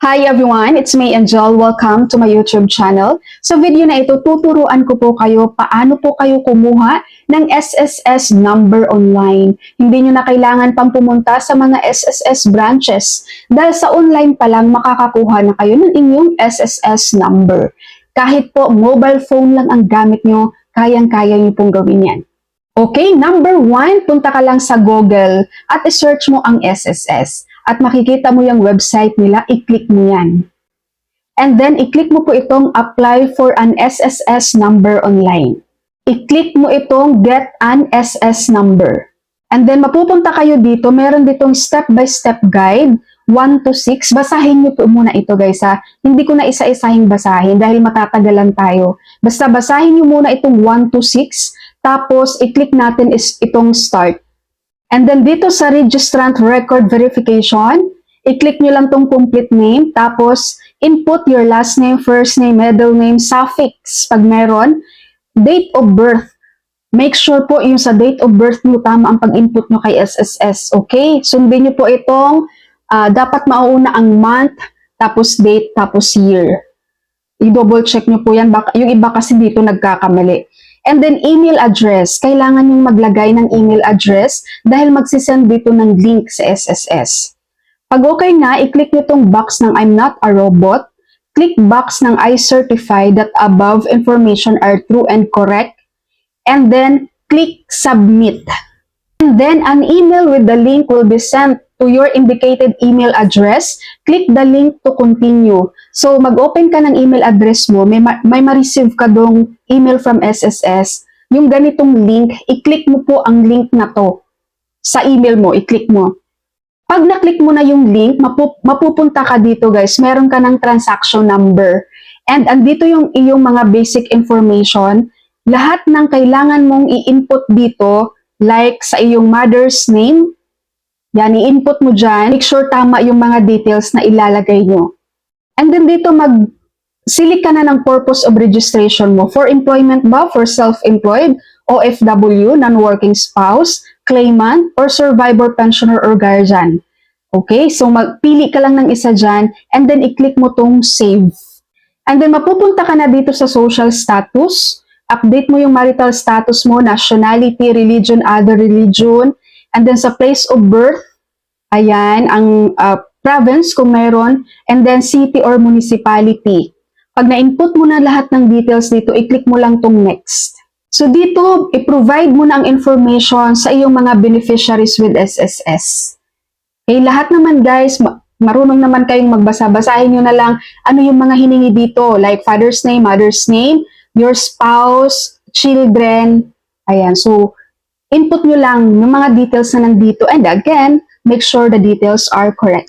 Hi everyone, it's me Angel. Welcome to my YouTube channel. Sa video na ito, tuturuan ko po kayo paano po kayo kumuha ng SSS number online. Hindi nyo na kailangan pang pumunta sa mga SSS branches dahil sa online pa lang makakakuha na kayo ng inyong SSS number. Kahit po mobile phone lang ang gamit nyo, kayang-kaya nyo pong gawin yan. Okay, number 1, punta ka lang sa Google at i-search mo ang SSS. At makikita mo yung website nila, i-click mo yan. And then, i-click mo po itong apply for an SSS number online. I-click mo itong get an SS number. And then, mapupunta kayo dito, meron ditong step-by-step guide, 1 to 6. Basahin nyo po muna ito guys ha. Hindi ko na isa-isahing basahin dahil matatagalan tayo. Basta basahin nyo muna itong 1 to 6. Tapos, i-click natin itong start. And then dito sa registrant record verification, i-click nyo lang tong complete name, tapos input your last name, first name, middle name, suffix, pag meron, date of birth. Make sure po yung sa date of birth nyo tama ang pag-input nyo kay SSS, okay? Sundin nyo po itong dapat mauuna ang month, tapos date, tapos year. I-double check nyo po yan, yung iba kasi dito nagkakamali. And then email address, kailangan yung maglagay ng email address dahil magsisend dito ng link sa SSS. Pag okay na, i-click nyo itong box ng I'm not a robot. Click box ng I certify that above information are true and correct. And then click submit. And then an email with the link will be sent to your indicated email address. Click the link to continue. So, mag-open ka ng email address mo, may ma-receive ka dong email from SSS. Yung ganitong link, i-click mo po ang link na to. Sa email mo, i-click mo. Pag na-click mo na yung link, mapupunta ka dito guys, meron ka ng transaction number. And andito yung iyong mga basic information. Lahat ng kailangan mong i-input dito, like sa iyong mother's name, yan, i-input mo dyan. Make sure tama yung mga details na ilalagay nyo. And then dito mag-select ka na ng purpose of registration mo. For employment ba? For self-employed? OFW, non-working spouse, claimant, or survivor, pensioner, or guardian. Okay? So magpili ka lang ng isa dyan and then i-click mo tong save. And then mapupunta ka na dito sa social status. Update mo yung marital status mo, nationality, religion, other religion. And then sa place of birth, ayan, ang province kung meron, and then city or municipality. Pag na-input mo na lahat ng details dito, i-click mo lang tong next. So dito, i-provide mo na ang information sa iyong mga beneficiaries with SSS. Okay, lahat naman guys, marunong naman kayong magbasa. Basahin nyo na lang ano yung mga hiningi dito, like father's name, mother's name, your spouse, children, ayan. So, input nyo lang yung mga details na nandito. And again, make sure the details are correct.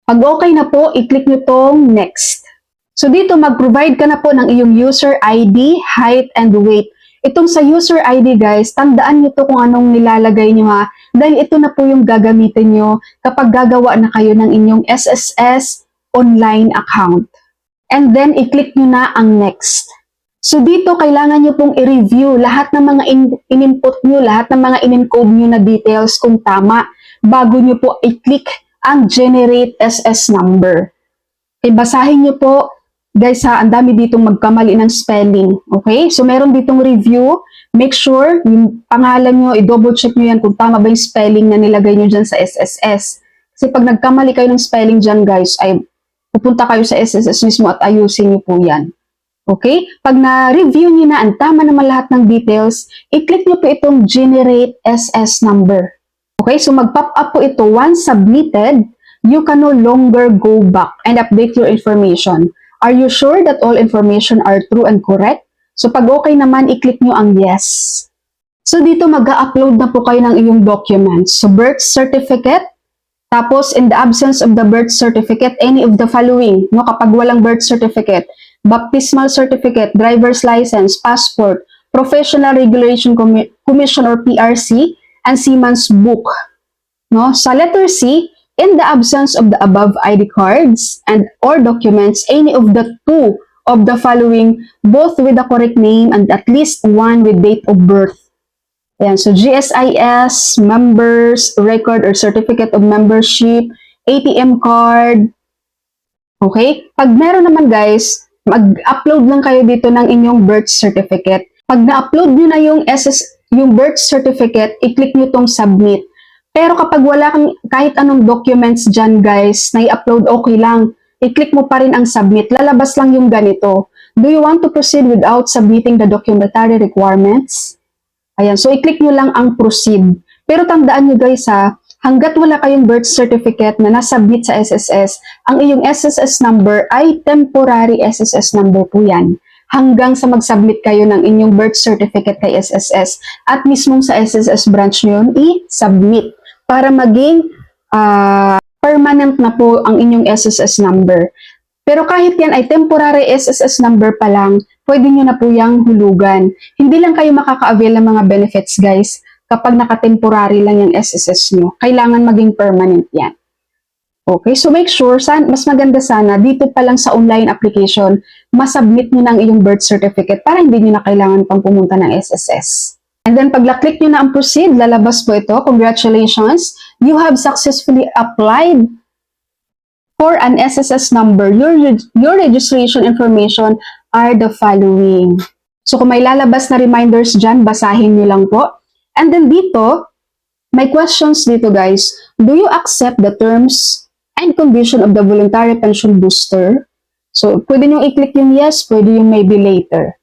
Pag okay na po, i-click nyo tong next. So dito, mag-provide ka na po ng iyong user ID, height, and weight. Itong sa user ID guys, tandaan nyo to kung anong nilalagay nyo ha. Dahil ito na po yung gagamitin nyo kapag gagawa na kayo ng inyong SSS online account. And then, i-click nyo na ang next. So dito, kailangan nyo pong i-review lahat ng mga in-input nyo, lahat ng mga in-encode nyo na details kung tama, bago nyo po i-click ang generate SS number. Okay, basahin nyo po, guys ha, ang dami ditong magkamali ng spelling. Okay, so meron ditong review, make sure yung pangalan nyo, i-double check nyo yan kung tama ba yung spelling na nilagay nyo dyan sa SSS. Kasi pag nagkamali kayo ng spelling dyan guys, ay pupunta kayo sa SSS mismo at ayusin nyo po yan. Okay? Pag na-review nyo na ang tama naman lahat ng details, i-click nyo po itong generate SS number. Okay? So mag-pop up po ito. Once submitted, you can no longer go back and update your information. Are you sure that all information are true and correct? So pag okay naman, i-click nyo ang yes. So dito mag-upload na po kayo ng iyong documents. So birth certificate, tapos in the absence of the birth certificate, any of the following. No? Kapag walang birth certificate, baptismal certificate, driver's license, passport, professional regulation commission or PRC, and seaman's book. No? Sa letter C, in the absence of the above ID cards and or documents, any of the two of the following, both with the correct name and at least one with date of birth. Ayan, so GSIS, members, record or certificate of membership, ATM card, Okay? Pag meron naman guys, mag-upload lang kayo dito ng inyong birth certificate. Pag na-upload nyo na yung birth certificate, i-click nyo tong submit. Pero kapag wala kang kahit anong documents dyan guys, na i-upload, okay lang. I-click mo pa rin ang submit. Lalabas lang yung ganito. Do you want to proceed without submitting the documentary requirements? Ayan, so i-click nyo lang ang proceed. Pero tandaan nyo guys ha, hanggat wala kayong birth certificate na nasubmit sa SSS, ang iyong SSS number ay temporary SSS number po yan. Hanggang sa mag-submit kayo ng inyong birth certificate kay SSS at mismong sa SSS branch nyo yun, i-submit para maging permanent na po ang inyong SSS number. Pero kahit yan ay temporary SSS number pa lang, pwede nyo na po yung hulugan. Hindi lang kayo makaka-avail ng mga benefits guys kapag naka-temporary lang yung SSS nyo. Kailangan maging permanent yan. Okay, so make sure, mas maganda sana dito pa lang sa online application, masubmit nyo ng iyong birth certificate para hindi nyo na kailangan pang pumunta ng SSS. And then pag click nyo na ang proceed, lalabas po ito. Congratulations, you have successfully applied for an SSS number. Your registration information are the following. So kung may lalabas na reminders dyan, basahin nyo lang po. And then dito, may questions dito guys. Do you accept the terms and condition of the voluntary pension booster? So pwede nyo i-click yung yes, pwede yung maybe later.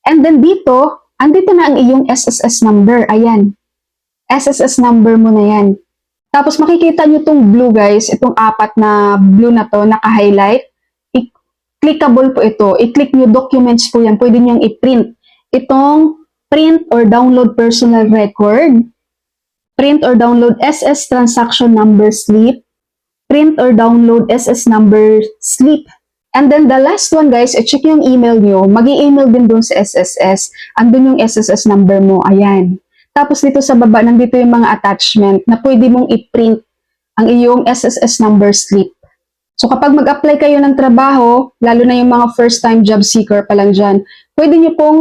And then dito, andito na ang iyong SSS number. Ayan. SSS number mo na yan. Tapos makikita nyo itong blue guys, itong apat na blue na to, naka-highlight. Clickable po ito. I-click nyo documents po yan. Pwede nyo i-print. Itong print or download personal record, print or download SS transaction number slip, print or download SS number slip. And then the last one guys, i-check yung email nyo. Mag-i-email din dun sa SSS. Andun yung SSS number mo. Ayan. Tapos dito sa baba, nandito yung mga attachment na pwede mong i-print ang iyong SSS number slip. So kapag mag-apply kayo ng trabaho, lalo na yung mga first-time job seeker pa lang dyan, pwede nyo pong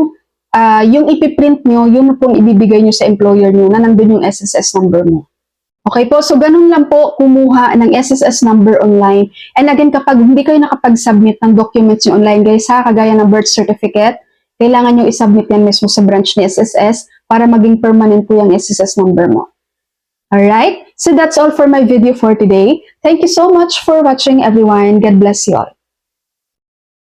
yung ipiprint nyo, yun pong ibibigay nyo sa employer nyo na nandun yung SSS number mo. Okay po, so ganun lang po kumuha ng SSS number online. And again, kapag hindi kayo nakapag-submit ng documents nyo online guys ha, kagaya ng birth certificate, kailangan nyo i-submit yan mismo sa branch ni SSS para maging permanent po yung SSS number mo. Alright, so that's all for my video for today. Thank you so much for watching everyone. God bless you all.